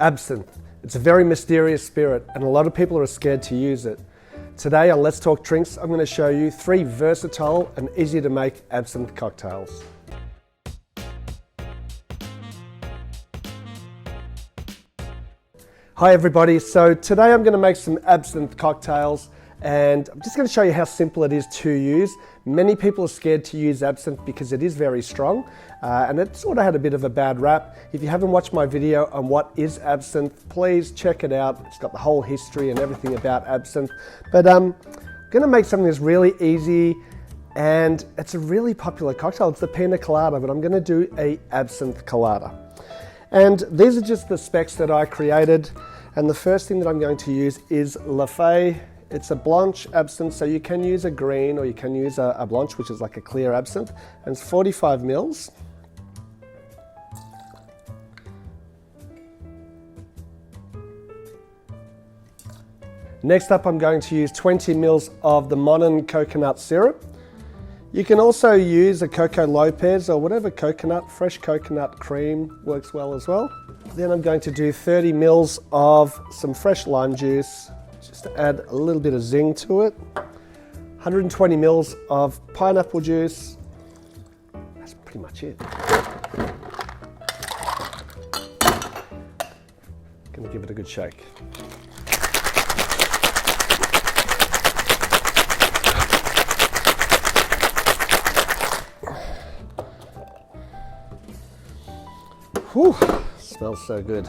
Absinthe. It's a very mysterious spirit and a lot of people are scared to use it. Today on Let's Talk Drinks, I'm going to show you 3 versatile and easy to make absinthe cocktails. Hi everybody, so today I'm going to make some absinthe cocktails and I'm just going to show you how simple it is to use. Many people are scared to use absinthe because it is very strong and it sort of had a bit of a bad rap. If you haven't watched my video on what is absinthe, please check it out. It's got the whole history and everything about absinthe. But I'm going to make something that's really easy and it's a really popular cocktail. It's the Pina Colada, but I'm going to do a Absinthe Colada. And these are just the specs that I created. And the first thing that I'm going to use is Lafay. It's a blanche absinthe, so you can use a green or you can use a blanche, which is like a clear absinthe. And it's 45 mils. Next up, I'm going to use 20 mils of the Monin coconut syrup. You can also use a Coco Lopez or whatever coconut, fresh coconut cream works well as well. Then I'm going to do 30 mils of some fresh lime juice, just to add a little bit of zing to it. 120 mils of pineapple juice. That's pretty much it. Gonna give it a good shake. Whew, smells so good.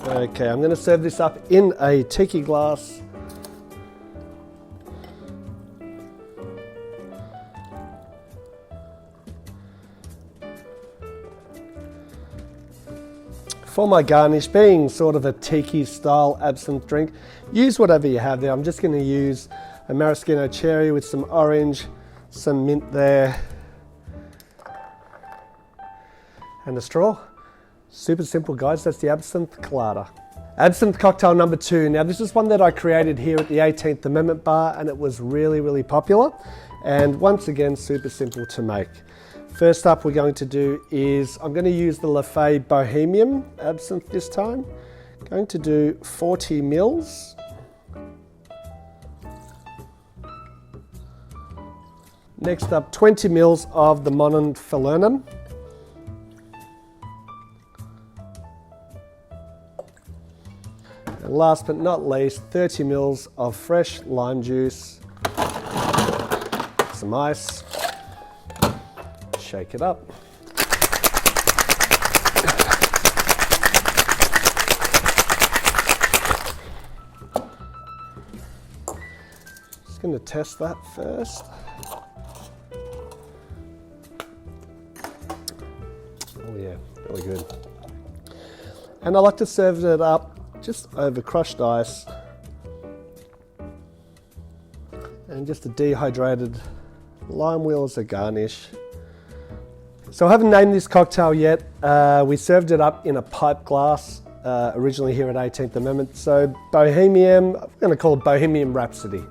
Okay, I'm going to serve this up in a Tiki Glass. For my garnish, being sort of a tiki style absinthe drink, use whatever you have there. I'm just going to use a maraschino cherry with some orange, some mint there, and a straw. Super simple, guys. That's the Absinthe Colada. Absinthe cocktail number 2. Now this is one that I created here at the 18th Amendment Bar and it was really popular, and once again super simple to make. First up we're going to do is I'm going to use the Lafay Bohemian Absinthe this time. Going to do 40 mils. Next up, 20 mils of the Monin Falernum. And last but not least, 30 mils of fresh lime juice. Some ice. Shake it up. Just going to test that first. Oh yeah, really good. And I like to serve it up just over crushed ice and just a dehydrated lime wheel as a garnish. So I haven't named this cocktail yet. We served it up in a pipe glass originally here at 18th Amendment. So Bohemian, I'm going to call it Bohemian Rhapsody.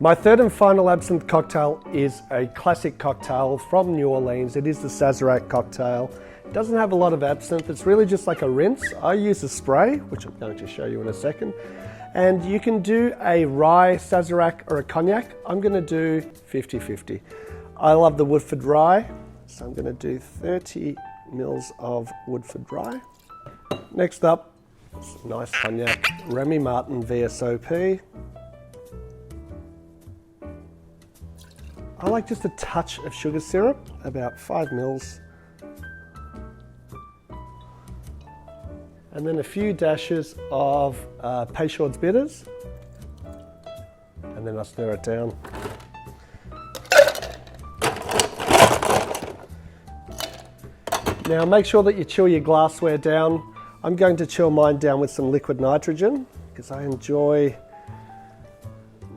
My third and final absinthe cocktail is a classic cocktail from New Orleans. It is the Sazerac cocktail. It doesn't have a lot of absinthe. It's really just like a rinse. I use a spray, which I'm going to show you in a second. And you can do a rye Sazerac or a cognac. I'm going to do 50-50. I love the Woodford rye, so I'm going to do 30 mils of Woodford rye. Next up, some nice cognac, Remy Martin VSOP. I like just a touch of sugar syrup, about 5 mils. And then a few dashes of Peychauds bitters. And then I stir it down. Now make sure that you chill your glassware down. I'm going to chill mine down with some liquid nitrogen because I enjoy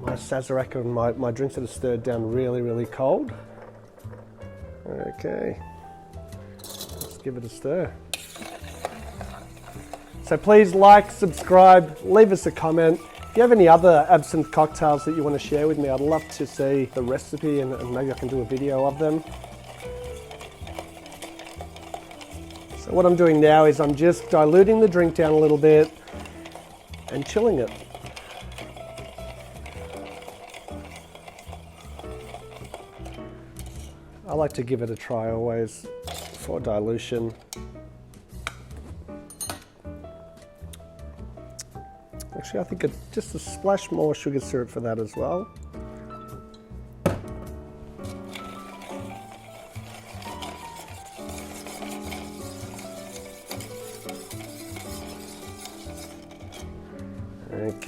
my Sazerac and my drinks that are stirred down really cold. Okay, let's give it a stir. So please like, subscribe, leave us a comment. If you have any other absinthe cocktails that you want to share with me, I'd love to see the recipe and maybe I can do a video of them. So what I'm doing now is I'm just diluting the drink down a little bit and chilling it. I like to give it a try always for dilution. Actually, I think just a splash more sugar syrup for that as well.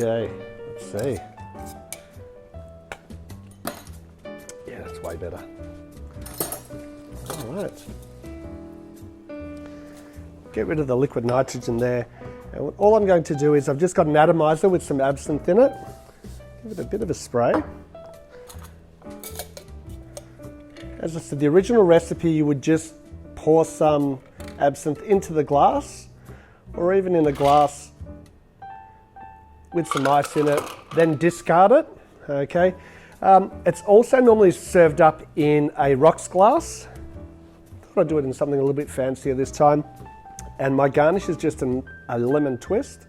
Okay, let's see. Yeah, that's way better. All right. Get rid of the liquid nitrogen there. And all I'm going to do is I've just got an atomizer with some absinthe in it. Give it a bit of a spray. As I said, the original recipe, you would just pour some absinthe into the glass, or even in a glass with some ice in it, then discard it, okay? It's also normally served up in a rocks glass. Thought I'd do it in something a little bit fancier this time. And my garnish is just a lemon twist.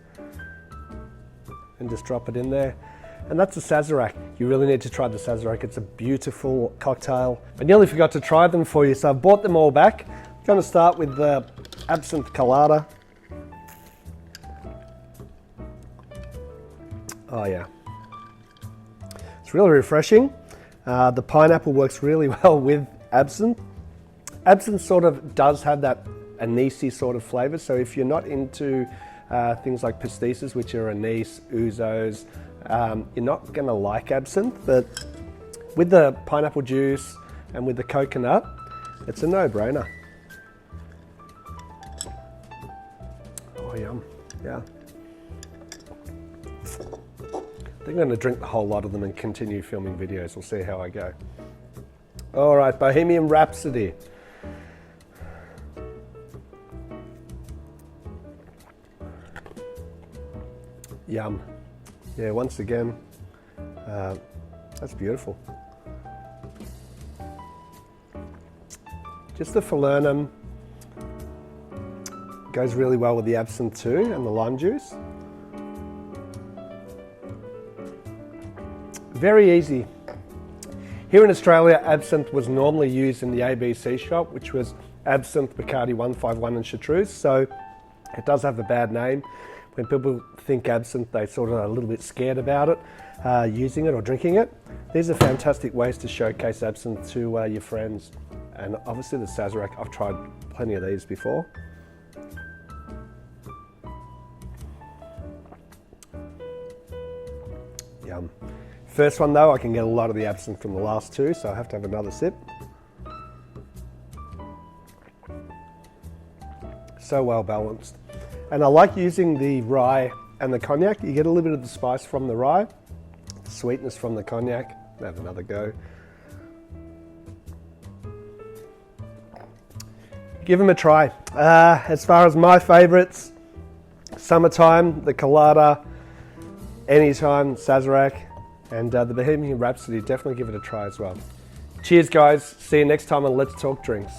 And just drop it in there. And that's a Sazerac. You really need to try the Sazerac. It's a beautiful cocktail. I nearly forgot to try them for you, so I've brought them all back. I'm going to start with the Absinthe Colada. Oh yeah, it's really refreshing. The pineapple works really well with absinthe. Absinthe sort of does have that anisey sort of flavour, so if you're not into things like pastisses, which are anise, ouzos, you're not going to like absinthe, but with the pineapple juice and with the coconut, it's a no-brainer. Oh yum, yeah. I think I'm going to drink the whole lot of them and continue filming videos. We'll see how I go. All right, Bohemian Rhapsody. Yum. Yeah, once again, that's beautiful. Just the Falernum goes really well with the absinthe too, and the lime juice. Very easy. Here in Australia, absinthe was normally used in the ABC shop, which was Absinthe, Bacardi 151 and Chartreuse, so it does have a bad name. When people think absinthe, they sort of are a little bit scared about it, using it or drinking it. These are fantastic ways to showcase absinthe to your friends. And obviously the Sazerac, I've tried plenty of these before. Yum. First one though, I can get a lot of the absinthe from the last two, so I have to have another sip. So well balanced. And I like using the rye and the cognac. You get a little bit of the spice from the rye, the sweetness from the cognac. Have another go. Give them a try. As far as my favourites, summertime, the Colada, anytime, Sazerac, and the Bohemian Rhapsody, definitely give it a try as well. Cheers guys, see you next time on Let's Talk Drinks.